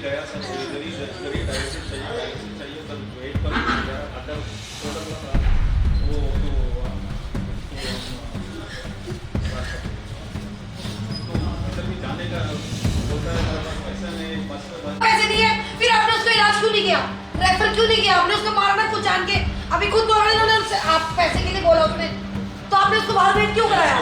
गया सब surgery surgery dialysis चाहिए तब वेट कर गया अदर टोटल वो तो अंदर भी जाने का होता है पैसा नहीं बस पैसे नहीं है फिर आपने उसका इलाज क्यों नहीं किया, रेफर क्यों नहीं किया? आपने उसको मारा ना कुछ जान के, अभी खुद बोला इन्होंने उससे आप पैसे के लिए बोला उसने, तो आपने उसको बाहर वेट क्यों कराया?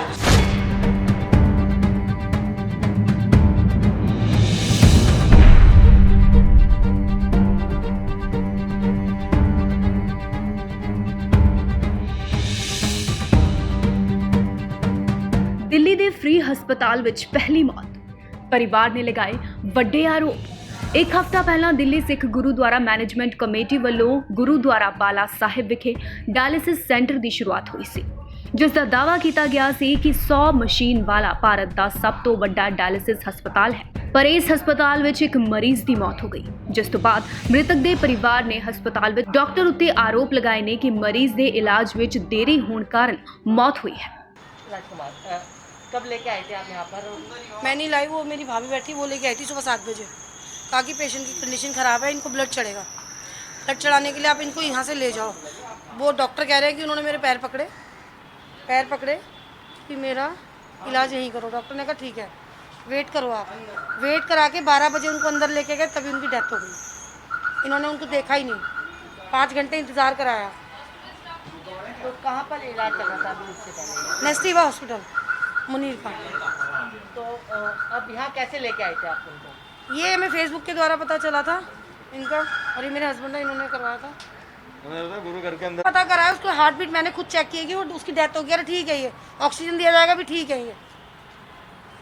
ਦਿੱਲੀ ਦੇ ਫ੍ਰੀ ਹਸਪਤਾਲ ਵਿੱਚ ਪਹਿਲੀ ਮੌਤ, ਪਰਿਵਾਰ ਨੇ ਲਗਾਏ ਵੱਡੇ ਆਰੋਪ। ਇੱਕ ਹਫ਼ਤਾ ਪਹਿਲਾਂ ਦਿੱਲੀ ਸਿੱਖ ਗੁਰੂਦੁਆਰਾ ਮੈਨੇਜਮੈਂਟ ਕਮੇਟੀ ਵੱਲੋਂ ਗੁਰੂਦੁਆਰਾ ਬਾਲਾ ਸਾਹਿਬ ਵਿਖੇ ਡਾਇਲਿਸਿਸ ਸੈਂਟਰ ਦੀ ਸ਼ੁਰੂਆਤ ਹੋਈ ਸੀ, ਜਿਸ ਦਾ ਦਾਅਵਾ ਕੀਤਾ ਗਿਆ ਸੀ ਕਿ 100 ਮਸ਼ੀਨ ਵਾਲਾ ਭਾਰਤ ਦਾ ਸਭ ਤੋਂ ਵੱਡਾ ਡਾਇਲਿਸਿਸ ਹਸਪਤਾਲ ਹੈ। ਪਰ ਇਸ ਹਸਪਤਾਲ ਵਿੱਚ ਇੱਕ ਮਰੀਜ਼ ਦੀ ਮੌਤ ਹੋ ਗਈ, ਜਿਸ ਤੋਂ ਬਾਅਦ ਮ੍ਰਿਤਕ ਦੇ ਪਰਿਵਾਰ ਨੇ ਹਸਪਤਾਲ ਵਿੱਚ ਡਾਕਟਰ ਉੱਤੇ ਆਰੋਪ ਲਗਾਏ ਨੇ ਕਿ ਮਰੀਜ਼ ਦੇ ਇਲਾਜ ਵਿੱਚ ਦੇਰੀ ਹੋਣ ਕਾਰਨ ਮੌਤ ਹੋਈ ਹੈ। राजकुमार कब लेके आए थे आप यहाँ पर? मैं नहीं लाई, वो मेरी भाभी बैठी वो लेके आई थी सुबह 7 बजे, कहा कि पेशेंट की कंडीशन ख़राब है, इनको ब्लड चढ़ेगा, ब्लड चढ़ाने के लिए आप इनको यहाँ से ले जाओ। वो डॉक्टर कह रहे हैं कि उन्होंने मेरे पैर पकड़े कि मेरा इलाज यहीं करो। डॉक्टर ने कहा ठीक है वेट करो। आप वेट करा के 12 बजे उनको अंदर लेके गए, तभी उनकी डेथ हो गई। इन्होंने उनको देखा ही नहीं, 5 घंटे इंतज़ार कराया। तो कहाँ पर इलाज चल रहा था अभी उससे पहले? नेस्टीवा हॉस्पिटल मुनीर का। तो अब यहाँ कैसे लेके आए थे आप उनको? ये हमें फेसबुक के द्वारा पता चला था इनका, और ये मेरे हस्बैंड है, इन्होंने करवाया था। गुरु घर के अंदर पता कराया उसको हार्ट बीट मैंने खुद चेक किया कि वो उसकी डेथ हो गई। अरे ठीक है, ये ऑक्सीजन दिया जाएगा भी, ठीक है। ये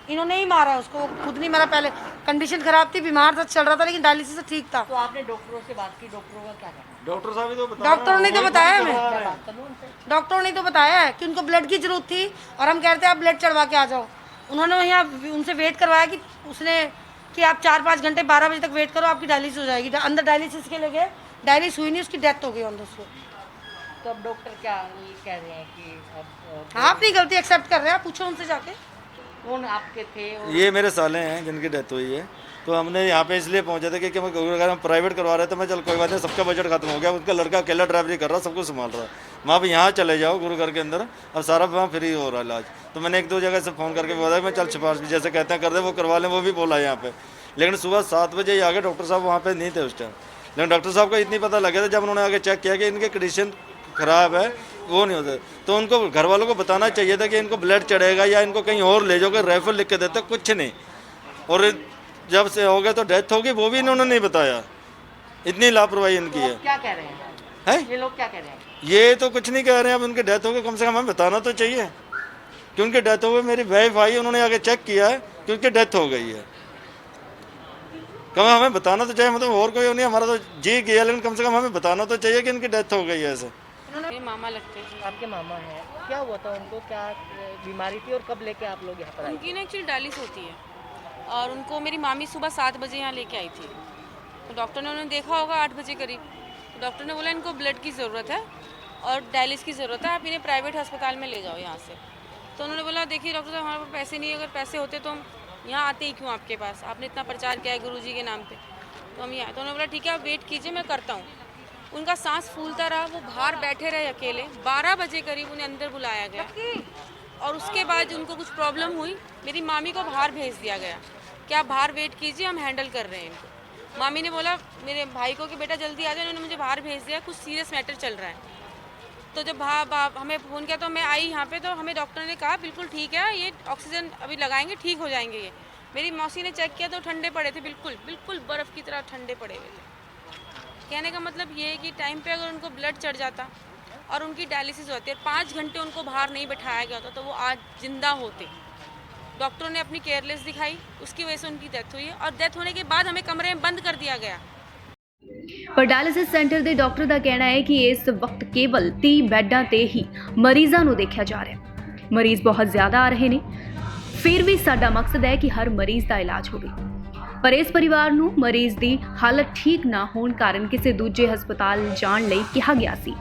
इन्होंने ही मारा उसको, खुद नहीं मारा। पहले कंडीशन खराब थी, बीमार था, चल रहा था, लेकिन डायलिसिस से ठीक था। तो आपने डॉक्टरों से बात की, डॉक्टरों का क्या कहना? डॉक्टर साहब ही तो बता डॉक्टरों ने तो बताया हमें, बात करूँ उनसे? डॉक्टरों ने तो बताया है कि उनको ब्लड की जरूरत थी, और हम कहते हैं आप ब्लड चढ़वा के आ जाओ। उन्होंने यहाँ उनसे वेट करवाया कि उसने कि आप 4-5 घंटे 12 बजे तक वेट करो, आपकी डायलिसिस हो जाएगी। अंदर डायलिसिस के लिए गए, डायलिसिस हुई नहीं, उसकी डेथ हो गई अंदर से। तो अब डॉक्टर क्या कह रहे हैं कि अब हाँ अपनी गलती एक्सेप्ट कर रहे हैं, पूछो उनसे जाके। कौन आपके थे? ये मेरे साले हैं जिनकी डेथ हुई है। तो हमने यहाँ पे इसलिए पहुँचे थे कि अगर हम प्राइवेट करवा रहे थे, मैं चल कोई बात नहीं, सबका बजट खत्म हो गया, उनका लड़का अकेला ड्राइवरी कर रहा, सब कुछ संभाल रहा है। वहाँ पे यहाँ चले जाओ गुरु घर के अंदर, अब सारा वहाँ फ्री हो रहा है इलाज। तो मैंने 1-2 जगह से फ़ोन करके बोला मैं चल सिफारिश जैसे कहते हैं कर दे, वो करवा लें, वो भी बोला यहाँ पे। लेकिन सुबह 7 बजे ही आगे डॉक्टर साहब वहाँ पे नहीं थे उस टाइम। लेकिन डॉक्टर साहब को इतनी पता लगे था जब उन्होंने आगे चेक किया कि इनके कंडीशन ख़राब है, वो नहीं होते, तो उनको घर वालों को बताना चाहिए था कि इनको ब्लड चढ़ेगा या इनको कहीं और ले जाओगे, रेफर लिख के देते, कुछ नहीं। और जब से हो गया तो डेथ होगी, वो भी इन्होंने नहीं बताया। इतनी लापरवाही इनकी है। क्या कह रहे हैं ये लोग? क्या कह रहे हैं? ये तो कुछ नहीं कह रहे हैं। अब उनकी डेथ हो गई, कम से कम हमें बताना तो चाहिए कि उनकी डेथ हो गई। मेरी वाइफ आई, उन्होंने आगे चेक किया है कि उनकी डेथ हो गई है। कम हमें बताना तो चाहिए, मतलब और कोई नहीं, हमारा तो जी गया, लेकिन कम से कम हमें बताना तो चाहिए कि इनकी डेथ हो गई है। ऐसे मेरे मामा लगते हैं। आपके मामा हैं, क्या हुआ था उनको? क्या बीमारी थी और कब लेके आप लोग यहाँ पर आए? उनकी ना एक्चुअली डायलिसिस होती है, और उनको मेरी मामी सुबह 7 बजे यहाँ लेके आई थी। तो डॉक्टर ने उन्हें देखा होगा 8 बजे करीब, तो डॉक्टर ने बोला इनको ब्लड की ज़रूरत है और डायलिसिस की ज़रूरत है, आप इन्हें प्राइवेट अस्पताल में ले जाओ यहाँ से। तो उन्होंने बोला देखिए डॉक्टर साहब, हमारे पास पैसे नहीं है, अगर पैसे होते तो हम यहाँ आते ही क्यों आपके पास, आपने इतना प्रचार किया है गुरुजी के नाम पे, तो हम यहाँ। तो उन्होंने बोला ठीक है आप वेट कीजिए, मैं करता हूँ। उनका सांस फूलता रहा, वो बाहर बैठे रहे अकेले। 12 बजे करीब उन्हें अंदर बुलाया गया, और उसके बाद उनको कुछ प्रॉब्लम हुई, मेरी मामी को बाहर भेज दिया गया कि आप बाहर वेट कीजिए, हम हैंडल कर रहे हैं इनको। मामी ने बोला मेरे भाई को कि बेटा जल्दी आ जाओ, उन्होंने मुझे बाहर भेज दिया, कुछ सीरियस मैटर चल रहा है। तो जब हमें फ़ोन किया तो मैं आई यहाँ पे, तो हमें डॉक्टर ने कहा बिल्कुल ठीक है, ये ऑक्सीजन अभी लगाएंगे, ठीक हो जाएंगे ये। मेरी मौसी ने चेक किया तो ठंडे पड़े थे, बिल्कुल बिल्कुल बर्फ़ की तरह ठंडे पड़े हुए थे। कहने का मतलब ये है कि टाइम पे अगर उनको ब्लड चढ़ जाता और उनकी डायलिसिस होती है, 5 घंटे उनको बाहर नहीं बैठाया गया होता, तो वो आज जिंदा होते। डॉक्टरों ने अपनी केयरलेस दिखाई, उसकी वजह से उनकी डेथ हुई है, और डेथ होने के बाद हमें कमरे में बंद कर दिया गया। ਪਰ ਡਾਇਲਿਸਿਸ ਸੈਂਟਰ ਦੇ ਡਾਕਟਰ ਦਾ ਕਹਿਣਾ ਹੈ ਕਿ ਇਸ ਵਕਤ ਕੇਵਲ 30 ਬੈੱਡਾਂ ਤੇ ਹੀ ਮਰੀਜ਼ਾਂ ਨੂੰ ਦੇਖਿਆ ਜਾ ਰਿਹਾ ਹੈ। ਮਰੀਜ਼ ਬਹੁਤ ਜ਼ਿਆਦਾ ਆ ਰਹੇ ਨੇ, ਫਿਰ ਵੀ ਸਾਡਾ ਮਕਸਦ ਹੈ ਕਿ ਹਰ ਮਰੀਜ਼ ਦਾ ਇਲਾਜ ਹੋਵੇ। ਪਰ ਇਸ ਪਰਿਵਾਰ ਨੂੰ ਮਰੀਜ਼ ਦੀ ਹਾਲਤ ਠੀਕ ਨਾ ਹੋਣ ਕਾਰਨ ਕਿਸੇ ਦੂਜੇ ਹਸਪਤਾਲ ਜਾਣ ਲਈ ਕਿਹਾ ਗਿਆ ਸੀ,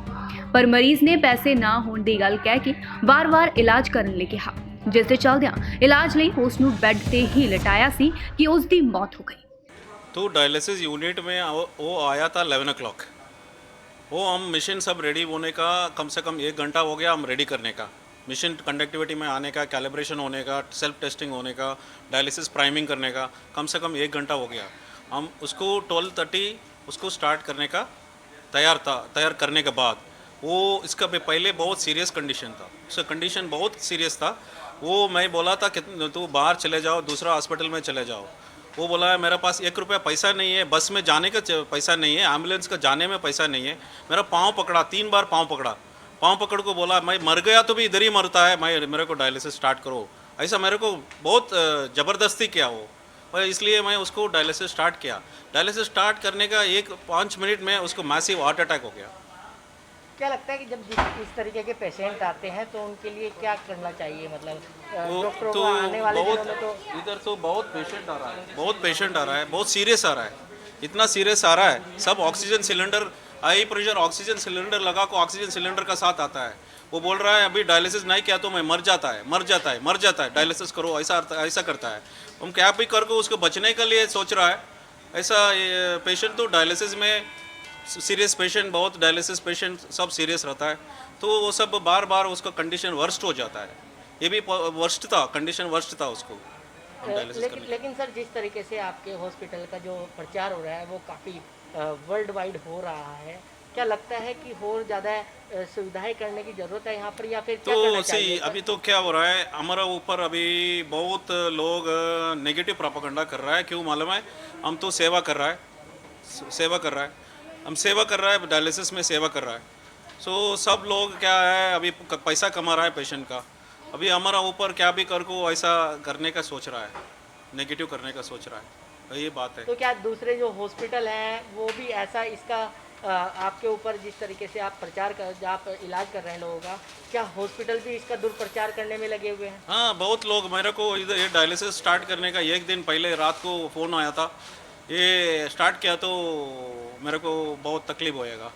ਪਰ ਮਰੀਜ਼ ਨੇ ਪੈਸੇ ਨਾ ਹੋਣ ਦੀ ਗੱਲ ਕਹਿ ਕੇ ਵਾਰ-ਵਾਰ ਇਲਾਜ ਕਰਨ ਲਈ ਕਿਹਾ, ਜਿਸ ਦੇ ਚੱਲਦਿਆਂ ਇਲਾਜ ਲਈ ਉਸ ਨੂੰ ਬੈੱਡ ਤੇ ਹੀ ਲਟਾਇਆ ਸੀ ਕਿ ਉਸ ਦੀ ਮੌਤ ਹੋ ਗਈ। तो डायलिसिस यूनिट में वो आया था 11 o'clock। वो हम मशीन सब रेडी होने का कम से कम 1 घंटा हो गया हम रेडी करने का, मशीन कंडक्टिविटी में आने का, कैलिब्रेशन होने का, सेल्फ टेस्टिंग होने का, डायलिसिस प्राइमिंग करने का कम से कम 1 घंटा हो गया। हम उसको 12:30 उसको स्टार्ट करने का तैयार करने के बाद वो इसका पहले बहुत सीरियस कंडीशन था, उसका कंडीशन बहुत सीरियस था। वो मैं बोला था कि तू बाहर चले जाओ, दूसरा हॉस्पिटल में चले जाओ। वो बोला है मेरे पास 1 रुपया पैसा नहीं है, बस में जाने का पैसा नहीं है, एम्बुलेंस का जाने में पैसा नहीं है। मेरा पाँव पकड़ा, 3 बार पाँव पकड़ को बोला मैं मर गया तो भी इधर ही मरता है, मेरे को डायलिसिस स्टार्ट करो। ऐसा मेरे को बहुत ज़बरदस्ती किया वो, और इसलिए मैं उसको डायलिसिस स्टार्ट किया। डायलिसिस स्टार्ट करने का 5 मिनट में उसको मैसिव हार्ट अटैक हो गया। क्या लगता है कि जब इस तरीके के पेशेंट आते हैं तो उनके लिए क्या करना चाहिए, मतलब डॉक्टरों को आने वाले दिनों में तो इधर तो बहुत पेशेंट आ रहा है, बहुत सीरियस आ रहा है, इतना सीरियस आ रहा है। सब oxygen cylinder, high pressure oxygen cylinder लगा को ऑक्सीजन सिलेंडर का साथ आता है। वो बोल रहा है अभी डायलिसिस नहीं किया तो मैं मर जाता है, डायलिसिस करो, ऐसा करता है। हम क्या भी करके उसको बचने के लिए सोच रहा है। ऐसा पेशेंट तो डायलिसिस में सीरियस पेशेंट, बहुत डायलिसिस पेशेंट सब सीरियस रहता है, तो वो सब बार उसका कंडीशन वर्स्ट हो जाता है। ये भी कंडीशन वर्स्ट था उसको लेकिन सर जिस तरीके से आपके हॉस्पिटल का जो प्रचार हो रहा है वो काफ़ी वर्ल्ड वाइड हो रहा है, क्या लगता है कि और ज़्यादा सुविधाएं करने की ज़रूरत है यहाँ पर, या फिर क्या करना चाहिए? अभी तो क्या हो रहा है, हमारा ऊपर अभी बहुत लोग नेगेटिव प्रोपेगेंडा कर रहा है। क्यों मालूम है? हम तो सेवा कर रहा है, डायलिसिस में सेवा कर रहा है। सो सब लोग क्या है अभी पैसा कमा रहा है पेशेंट का, अभी हमारा ऊपर क्या भी कर को ऐसा करने का सोच रहा है, नेगेटिव करने का सोच रहा है, तो ये बात है। तो क्या दूसरे जो हॉस्पिटल हैं वो भी ऐसा इसका आपके ऊपर जिस तरीके से आप आप इलाज कर रहे हैं लोगों का, क्या हॉस्पिटल भी इसका दुष्प्रचार करने में लगे हुए हैं? हाँ, बहुत लोग, मेरे को इधर ये डायलिसिस स्टार्ट करने का 1 दिन पहले रात को फ़ोन आया था, ये स्टार्ट किया तो मेरे को बहुत तकलीफ होएगा।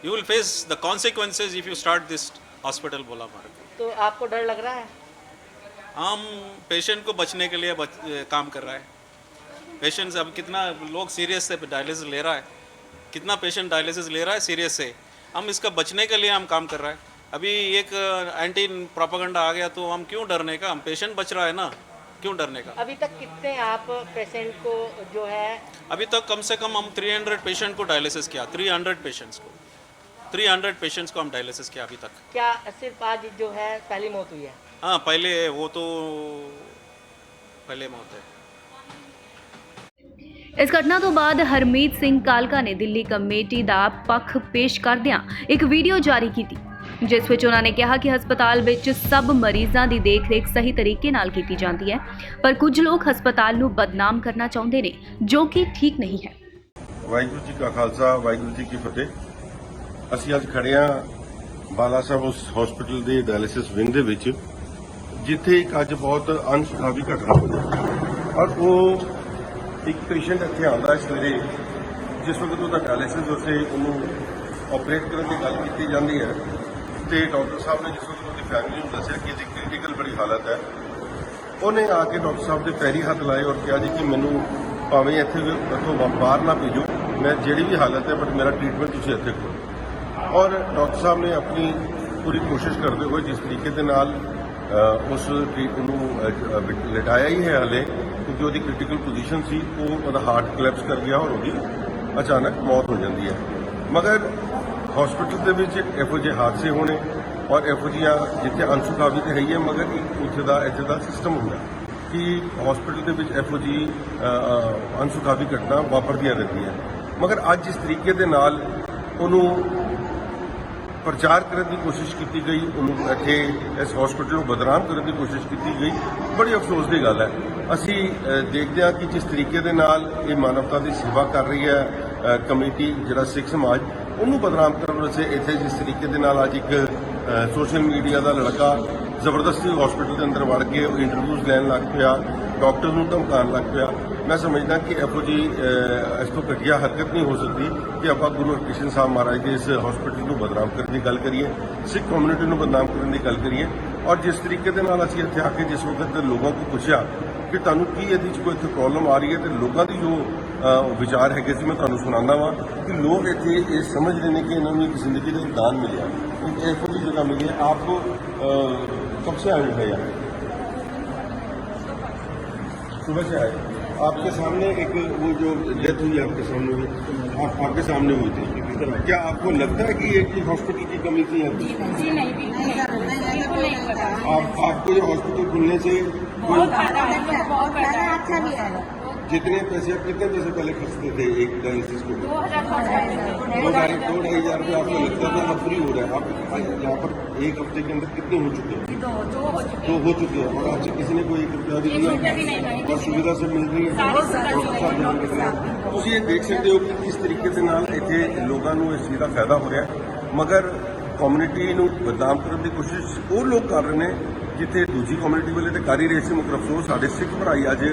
You will face the consequences if you start this hospital, बोला मेरे को। तो आपको डर लग रहा है? हम पेशेंट को बचने के लिए काम कर रहा है। पेशेंट्स अब कितना लोग सीरियस से डायलिसिस ले रहा है, कितना पेशेंट डायलिसिस ले रहा है सीरियस से, हम इसका बचने के लिए हम काम कर रहा है। अभी एक एंटी प्रोपेगेंडा आ गया तो हम क्यों डरने का, हम पेशेंट बच रहा है ना, क्यों डरने का। अभी तक कितने आप पेशेंट को जो है, अभी तक कम से कम हम 300 पेशेंट को डायलिसिस किया, 300 पेशेंट्स को हम डायलिसिस किया अभी तक। क्या सिर्फ आज जो है पहली मौत हुई है? हाँ, पहले मौत है। ਇਸ ਘਟਨਾ ਤੋਂ ਬਾਅਦ ਹਰਮੀਤ ਸਿੰਘ ਕਾਲਕਾ ਨੇ ਦਿੱਲੀ ਕਮੇਟੀ ਦਾ ਪੱਖ ਪੇਸ਼ ਕਰਦਿਆਂ ਇੱਕ ਵੀਡੀਓ ਜਾਰੀ ਕੀਤੀ, ਜਿਸ ਵਿੱਚ ਉਹਨਾਂ ਨੇ ਕਿਹਾ ਕਿ ਹਸਪਤਾਲ ਵਿੱਚ ਸਭ ਮਰੀਜ਼ਾਂ ਦੀ ਦੇਖਰੇਖ ਸਹੀ ਤਰੀਕੇ ਨਾਲ ਕੀਤੀ ਜਾਂਦੀ ਹੈ, ਪਰ ਕੁਝ ਲੋਕ ਹਸਪਤਾਲ ਨੂੰ ਬਦਨਾਮ ਕਰਨਾ ਚਾਹੁੰਦੇ ਨੇ, ਜੋ ਕਿ ਠੀਕ ਨਹੀਂ ਹੈ। ਵਾਹਿਗੁਰੂ ਜੀ ਕਾ ਖਾਲਸਾ, ਵਾਹਿਗੁਰੂ ਜੀ ਕੀ ਫਤਿਹ। ਅਸੀਂ ਅੱਜ ਖੜੇ ਹਾਂ ਬਾਲਾ ਸਾਹਿਬ ਉਸ ਹਸਪੀਟਲ ਦੇ ਡਾਇਲਿਸਿਸ ਵਿੰਗ ਦੇ ਵਿੱਚ, ਜਿੱਥੇ ਇੱਕ ਅੱਜ ਬਹੁਤ ਅਣਸੁਖਾਵੀ ਘਟਨਾ ਹੋਈ। ਔਰ ਉਹ ਇੱਕ ਪੇਸ਼ੈਂਟ ਇੱਥੇ ਆਉਂਦਾ ਸਵੇਰੇ, ਜਿਸ ਵਕਤ ਉਹਦਾ ਡਾਇਲਿਸਿਸ ਉੱਥੇ ਉਹਨੂੰ ਆਪਰੇਟ ਕਰਨ ਦੀ ਗੱਲ ਕੀਤੀ ਜਾਂਦੀ ਹੈ, ਤੇ ਡਾਕਟਰ ਸਾਹਿਬ ਨੇ ਜਿਸ ਵਕਤ ਉਹਦੀ ਫੈਮਿਲੀ ਨੂੰ ਦੱਸਿਆ ਕਿ ਇਹਦੀ ਕ੍ਰਿਟੀਕਲ ਬੜੀ ਹਾਲਤ ਹੈ, ਉਹਨੇ ਆ ਕੇ ਡਾਕਟਰ ਸਾਹਿਬ ਦੇ ਪੈਰੀ ਹੱਥ ਲਾਏ ਔਰ ਕਿਹਾ ਜੀ ਕਿ ਮੈਨੂੰ ਭਾਵੇਂ ਇੱਥੋਂ ਬਾਹਰ ਨਾ ਭੇਜੋ, ਮੈਂ ਜਿਹੜੀ ਵੀ ਹਾਲਤ ਹੈ ਬਟ ਮੇਰਾ ਟ੍ਰੀਟਮੈਂਟ ਤੁਸੀਂ ਇੱਥੇ ਕਰੋ। ਔਰ ਡਾਕਟਰ ਸਾਹਿਬ ਨੇ ਆਪਣੀ ਪੂਰੀ ਕੋਸ਼ਿਸ਼ ਕਰਦੇ ਹੋਏ ਜਿਸ ਤਰੀਕੇ ਦੇ ਨਾਲ ਉਸ ਨੂੰ ਲਿਟਾਇਆ ਹੀ ਹੈ ਹਾਲੇ, ਕਿਉਂਕਿ ਉਹਦੀ ਕ੍ਰਿਟੀਕਲ ਪੋਜੀਸ਼ਨ ਸੀ, ਉਹਦਾ ਹਾਰਟ ਕਲੈਪਸ ਕਰ ਗਿਆ ਔਰ ਉਹਦੀ ਅਚਾਨਕ ਮੌਤ ਹੋ ਜਾਂਦੀ ਹੈ। ਮਗਰ ਹਸਪੀਟਲ ਦੇ ਵਿੱਚ ਇਹੋ ਜਿਹੇ ਹਾਦਸੇ ਹੋਣੇ ਔਰ ਇਹੋ ਜਿਹੀਆਂ ਜਿੱਥੇ ਅਣਸੁਖਾਵੀ ਤਾਂ ਹੈ ਹੀ ਹੈ, ਮਗਰ ਇੱਥੇ ਦਾ ਸਿਸਟਮ ਹੁੰਦਾ ਕਿ ਹਸਪੀਟਲ ਦੇ ਵਿੱਚ ਇਹੋ ਜਿਹੀ ਅਣਸੁਖਾਵੀ ਘਟਨਾ ਵਾਪਰਦੀਆਂ ਰਹਿੰਦੀਆਂ। ਮਗਰ ਅੱਜ ਇਸ ਤਰੀਕੇ ਦੇ ਨਾਲ ਉਹਨੂੰ ਪ੍ਰਚਾਰ ਕਰਨ ਦੀ ਕੋਸ਼ਿਸ਼ ਕੀਤੀ ਗਈ, ਉਹਨੂੰ ਇੱਥੇ ਇਸ ਹਸਪੀਟਲ ਨੂੰ ਬਦਨਾਮ ਕਰਨ ਦੀ ਕੋਸ਼ਿਸ਼ ਕੀਤੀ ਗਈ, ਬੜੀ ਅਫਸੋਸ ਦੀ ਗੱਲ ਹੈ। ਅਸੀਂ ਦੇਖਦੇ ਹਾਂ ਕਿ ਜਿਸ ਤਰੀਕੇ ਦੇ ਨਾਲ ਇਹ ਮਾਨਵਤਾ ਦੀ ਸੇਵਾ ਕਰ ਰਹੀ ਹੈ ਕਮੇਟੀ, ਜਿਹੜਾ ਸਿੱਖ ਸਮਾਜ, ਉਹਨੂੰ ਬਦਨਾਮ ਕਰਨ ਵਾਸਤੇ ਇੱਥੇ ਜਿਸ ਤਰੀਕੇ ਦੇ ਨਾਲ ਅੱਜ ਇੱਕ ਸੋਸ਼ਲ ਮੀਡੀਆ ਦਾ ਲੜਕਾ ਜ਼ਬਰਦਸਤੀ ਹਸਪੀਟਲ ਦੇ ਅੰਦਰ ਵੜ ਕੇ ਇੰਟਰਵਿਊਜ਼ ਲੈਣ ਲੱਗ ਪਿਆ, ਡਾਕਟਰ ਨੂੰ ਧਮਕਾਉਣ ਲੱਗ ਪਿਆ। ਮੈਂ ਸਮਝਦਾ ਕਿ ਇਹੋ ਜਿਹੀ ਇਸ ਤੋਂ ਘਟੀਆ ਹਰਕਤ ਨਹੀਂ ਹੋ ਸਕਦੀ ਕਿ ਆਪਾਂ ਗੁਰੂ ਹਰਕ੍ਰਿਸ਼ਨ ਸਾਹਿਬ ਮਹਾਰਾਜ ਦੇ ਇਸ ਹਸਪੀਟਲ ਨੂੰ ਬਦਨਾਮ ਕਰਨ ਦੀ ਗੱਲ ਕਰੀਏ, ਸਿੱਖ ਕਮਿਊਨਿਟੀ ਨੂੰ ਬਦਨਾਮ ਕਰਨ ਦੀ ਗੱਲ ਕਰੀਏ। ਔਰ ਜਿਸ ਤਰੀਕੇ ਦੇ ਨਾਲ ਅਸੀਂ ਇੱਥੇ ਆ ਕੇ ਜਿਸ ਵਕਤ ਲੋਕਾਂ ਨੂੰ ਪੁੱਛਿਆ ਕਿ ਤੁਹਾਨੂੰ ਕੀ ਇਹਦੇ 'ਚ ਕੋਈ ਇੱਥੇ ਪ੍ਰੋਬਲਮ ਆ ਰਹੀ ਹੈ ਤੇ ਲੋਕਾਂ ਦੀ ਜੋ ਵਿਚਾਰ ਹੈਗੇ ਸੀ ਮੈਂ ਤੁਹਾਨੂੰ ਸੁਣਾਉਂਦਾ ਵਾਂ ਕਿ ਲੋਕ ਇੱਥੇ ਇਹ ਸਮਝ ਰਹੇ ਨੇ ਕਿ ਇਹਨਾਂ ਨੂੰ ਇੱਕ ਜ਼ਿੰਦਗੀ ਦਾ ਦਾਨ ਮਿਲਿਆ, ਇੱਕ ਇਹੋ ਜਿਹੀ ਜਗ੍ਹਾ ਮਿਲੀ ਹੈ। आपको कब से आए हैं यहाँ? सुबह से आए। आपके सामने एक वो जो डेथ हुई आपके सामने हुई, आपके सामने हुई थी, क्या आपको लगता है कि एक हॉस्पिटल की कमी थी यहाँ पे? जी नहीं, बिल्कुल नहीं पता। आपको ये हॉस्पिटल खुलने से बहुत अच्छा भी है। कितने पैसे पहले खर्चते थे एक डायलिसिस को? 2,000 दो ढाई हजार रुपये आपको लगता था अब फ्री हो रहा है। आप यहाँ पर एक हफ्ते के अंदर कितने हो चुके हैं? दो हो चुके हैं। और आपसे किसी ने कोई 1 रुपया भी दिया और सुविधा सब मिल रही है? ਤੁਸੀਂ ਇਹ ਦੇਖ ਸਕਦੇ ਹੋ ਕਿ ਕਿਸ ਤਰੀਕੇ ਦੇ ਨਾਲ ਇੱਥੇ ਲੋਕਾਂ ਨੂੰ ਇਸ ਚੀਜ਼ ਦਾ ਫਾਇਦਾ ਹੋ ਰਿਹਾ ਹੈ, ਮਗਰ ਕਮਿਊਨਿਟੀ ਨੂੰ ਬਦਨਾਮ ਕਰਨ ਦੀ ਕੋਸ਼ਿਸ਼ ਉਹ ਲੋਕ ਕਰ ਰਹੇ ਨੇ ਜਿੱਥੇ ਦੂਜੀ ਕਮਿਊਨਿਟੀ ਵਾਲੇ ਤੇ ਕਰ ਹੀ ਰਹੇ ਸੀ, ਮਗਰ ਅਫਸੋਸ ਸਾਡੇ ਸਿੱਖ ਭਰਾਈ ਅੱਜ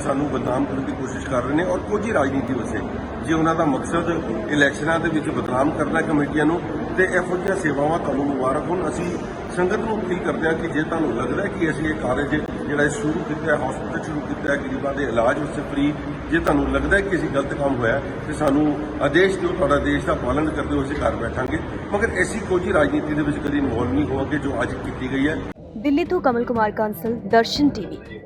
ਸਾਨੂੰ ਬਦਨਾਮ ਕਰਨ ਦੀ ਕੋਸ਼ਿਸ਼ ਕਰ ਰਹੇ ਨੇ। ਔਰ ਕੁਝ ਹੀ ਰਾਜਨੀਤੀ ਵਸੇ ਜੇ ਉਹਨਾਂ ਦਾ ਮਕਸਦ ਇਲੈਕਸ਼ਨਾਂ ਦੇ ਵਿੱਚ ਬਦਨਾਮ ਕਰਨਾ ਕਮੇਟੀਆਂ ਨੂੰ, ਤੇ ਇਹੋ ਜਿਹੀਆਂ ਸੇਵਾਵਾਂ ਤੁਹਾਨੂੰ ਮੁਬਾਰਕ ਹੋਣ। ਅਸੀਂ ਸੰਗਤ ਨੂੰ ਅਪੀਲ ਕਰਦੇ ਹਾਂ ਕਿ ਜੇ ਤੁਹਾਨੂੰ ਲੱਗਦਾ ਹੈ ਕਿ ਅਸੀਂ ਇਹ ਕਾਰਜ ਜਿਹੜਾ ਸ਼ੁਰੂ ਕੀਤਾ ਹੈ, ਹਸਪਤਾਲ ਸ਼ੁਰੂ ਕੀਤਾ ਹੈ ਗਰੀਬਾਂ ਦੇ ਇਲਾਜ ਵਾਸਤੇ ਫ੍ਰੀ, ਜੇ ਤੁਹਾਨੂੰ ਲੱਗਦਾ ਹੈ ਕਿ ਅਸੀਂ ਗਲਤ ਕੰਮ ਹੋਇਆ ਤੇ ਸਾਨੂੰ ਆਦੇਸ਼ ਦਿਓ, ਤੁਹਾਡਾ ਦੇਸ਼ ਦਾ ਪਾਲਣ ਕਰਦੇ ਹੋਏ ਅਸੀਂ ਘਰ ਬੈਠਾਂਗੇ, ਮਗਰ ਐਸੀ ਕੋਈ ਰਾਜਨੀਤੀ ਦੇ ਵਿੱਚ ਕਦੀ ਇਨਵੋਲਵ ਨਹੀਂ ਹੋਵਾਂਗੇ ਜੋ ਅੱਜ ਕੀਤੀ ਗਈ ਹੈ। ਦਿੱਲੀ ਤੋਂ ਕਮਲ ਕੁਮਾਰ ਕਾਂਸਲ, ਦਰਸ਼ਨ ਟੀਵੀ।